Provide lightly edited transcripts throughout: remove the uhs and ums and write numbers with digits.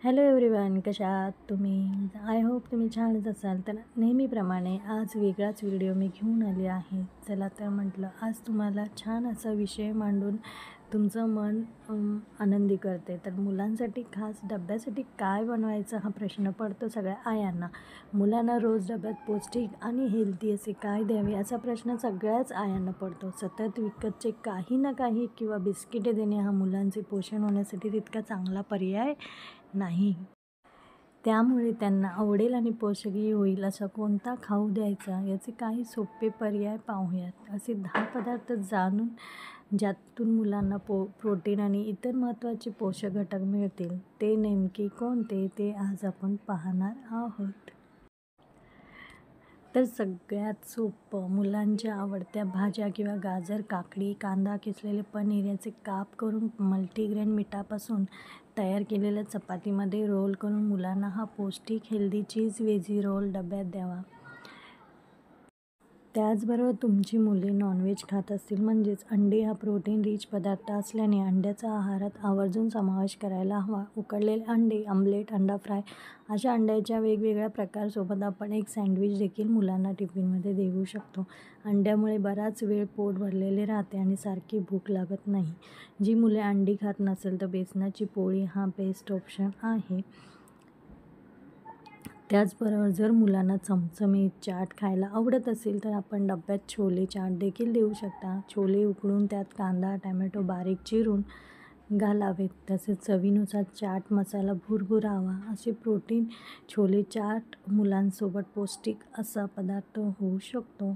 Hello everyone, कशा आहात तुम्ही? आय होप तुम्ही छानच असाल. तर नेहमीप्रमाणे आज वेगळाच व्हिडिओ मी घेऊन आली आहे. चला तर म्हटलं आज तुम्हाला छान असा विषय मांडून तुमचं मन आनंदी करते. तर मुलांसाठी खास डब्यासाठी काय बनवायचं हा प्रश्न पडतो सगळ्या आयांना. मुलांना रोज डब्यात पौष्टिक आणि हेल्दी असे काय द्यावे असा प्रश्न सगळ्याच आयांना पडतो. सतत विकतचे काही ना काही किंवा बिस्किटे देणे हा मुलांचे पोषण होण्यासाठी तितका चांगला पर्याय नाही. त्यामुळे त्यांना आवडेल आणि पोषकही होईल असा कोणता खाऊ द्यायचा याचे काही सोपे पर्याय पाहूयात. असे 10 पदार्थ जाणून ज्यातून मुलांना प्रोटीन आणि इतर महत्त्वाचे पोषक घटक मिळतील. ते नेमके कोणते ते आज आपण पाहणार आहोत. तर सगळ्यात सोपं, मुलांच्या आवडत्या भाज्या किंवा गाजर, काकडी, कांदा, किसलेले पनीर याचे काप करून मल्टीग्रेन मिठापासून तयार केलेल्या चपातीमध्ये रोल करून मुलांना हा पौष्टिक हेल्दी चीज वेजी रोल डब्यात द्यावा. त्याचबरोबर तुमची मुले नॉनव्हेज खात असतील म्हणजेच अंडी हा प्रोटीन रिच पदार्थ असल्याने अंड्याचा आहारात आवर्जून समावेश करायला हवा. उकडलेले अंडे, आमलेट, अंडा फ्राय अशा अंड्याच्या वेगवेगळ्या प्रकारासोबत आपण एक सँडविच देखील मुलांना टिफिनमध्ये देऊ शकतो. अंड्यामुळे बराच वेळ पोट भरलेले राहते आणि सारखी भूक लागत नाही. जी मुले अंडी खात नसेल तर बेसनाची पोळी हा बेस्ट ऑप्शन आहे. त्याचबरोबर जर मुलांना चमचमीत चाट खायला आवडत असेल तर आपण डब्यात छोले चाट देखील देऊ शकता. छोले उकडून त्यात कांदा, टोमॅटो बारीक चिरून घालावेत. तसेच चवीनुसार चाट मसाला भुरभुरावा. असे प्रोटीन छोले चाट मुलांसोबत पौष्टिक असा पदार्थ होऊ शकतो.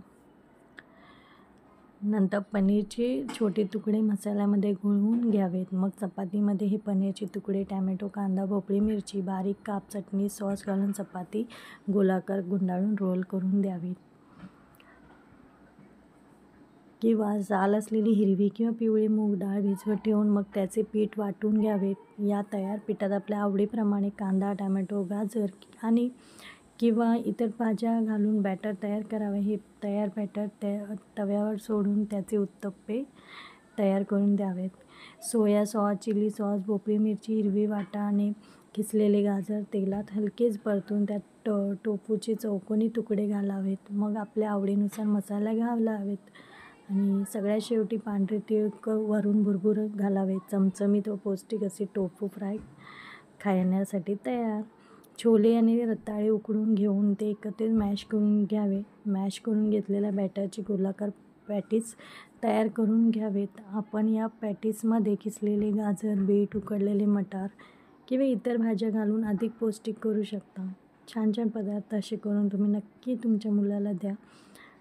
नंतर पनीरचे छोटे तुकडे मसाल्यामध्ये घोळवून घ्यावेत. मग चपातीमध्ये हे पनीरचे तुकडे, टोमॅटो, कांदा, भोपळी, मिरची, बारीक काप, चटणी, सॉस घालून चपाती गोलाकार गुंडाळून रोल करून द्यावीत. किंवा जाड असलेली हिरवी किंवा पिवळी मूग डाळ भिजवत ठेवून मग त्याचे पीठ वाटून घ्यावेत. या तयार पिठात आपल्या आवडीप्रमाणे कांदा, टोमॅटो, गाजर आणि किंवा इतर भाज्या घालून बॅटर तयार करावे. हे तयार बॅटर तव्यावर सोडून त्याचे उत्तप्पे तयार करून द्यावेत. सोया सॉस, चिली सॉस, भोपळी मिरची, हिरवी वाटाणे, किसलेले गाजर तेलात हलकेच परतून त्यात टोफूचे चौकोनी तुकडे घालावेत. मग आपल्या आवडीनुसार मसाला घालावेत आणि सगळ्यात शेवटी पांढरे तीळ वरून भुरभुर घालावेत. चमचमीत व पौष्टिक असे टोफू फ्राय खाण्यासाठी तयार. छोले आणि रताळे उकडून घेऊन ते एकत्रित मॅश करून घ्यावे. मॅश करून घेतलेल्या बॅटरचे गोलाकार पॅटीस तयार करून घ्यावेत. आपण या पॅटीसमध्ये किसलेले गाजर, बीट, उकडलेले मटार किंवा इतर भाज्या घालून अधिक पौष्टिक करू शकता. छान छान पदार्थ असे करून तुम्ही नक्की तुमच्या मुलाला द्या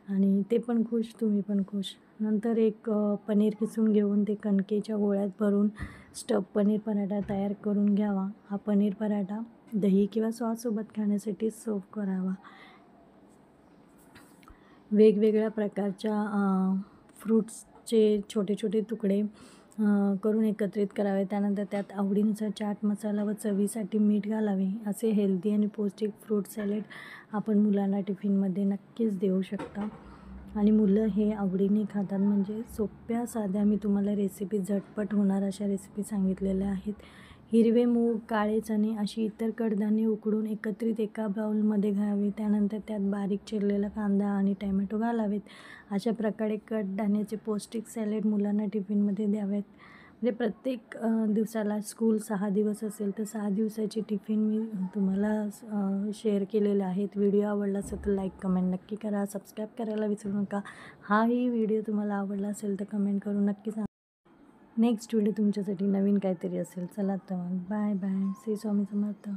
आणि ते पण खुश, तुम्ही पण खुश. नंतर एक पनीर किसून घेऊन ते कणकेच्या गोळ्यात भरून स्टफ पनीर पराठा तयार करून घ्यावा. हा पनीर पराठा दही किंवा सॉससोबत खाण्यासाठी सर्व करावा. वेगवेगळ्या प्रकारच्या फ्रूट्सचे छोटे छोटे तुकडे करून एकत्रित करावे. त्यानंतर त्यात आवडीनुसार चाट मसाला व चवीसाठी मीठ घालावे. असे हेल्दी आणि पौष्टिक फ्रूट सॅलेड आपण मुलांना टिफिनमध्ये नक्कीच देऊ शकता आणि मुलं हे आवडीने खातात. म्हणजे सोप्या साध्या मी तुम्हाला रेसिपी झटपट होणार अशा रेसिपी सांगितलेल्या आहेत. हिरवे मूग, काळे चणे अशी इतर कडधान्ये उकडून एकत्रित एका बाउलमध्ये घ्यावे. त्यानंतर त्यात बारीक चिरलेला कांदा आणि टोमॅटो घालावेत. अशा प्रकारे कडधान्याचे पौष्टिक सॅलेड मुलांना टिफिनमध्ये द्यावेत. म्हणजे प्रत्येक दिवसाला स्कूल 6 दिवस असेल तर 6 दिवसाची टिफिन मी तुम्हाला शेअर केलेले आहेत. व्हिडिओ आवडला असेल तर लाईक कमेंट नक्की करा. सबस्क्राईब करायला विसरू नका. हाही व्हिडिओ तुम्हाला आवडला असेल तर कमेंट करून नक्की सांगा. नेक्स्ट व्हिडिओ तुमच्यासाठी नवीन काहीतरी असेल. चला तर मग बाय बाय. श्री स्वामी समर्थ.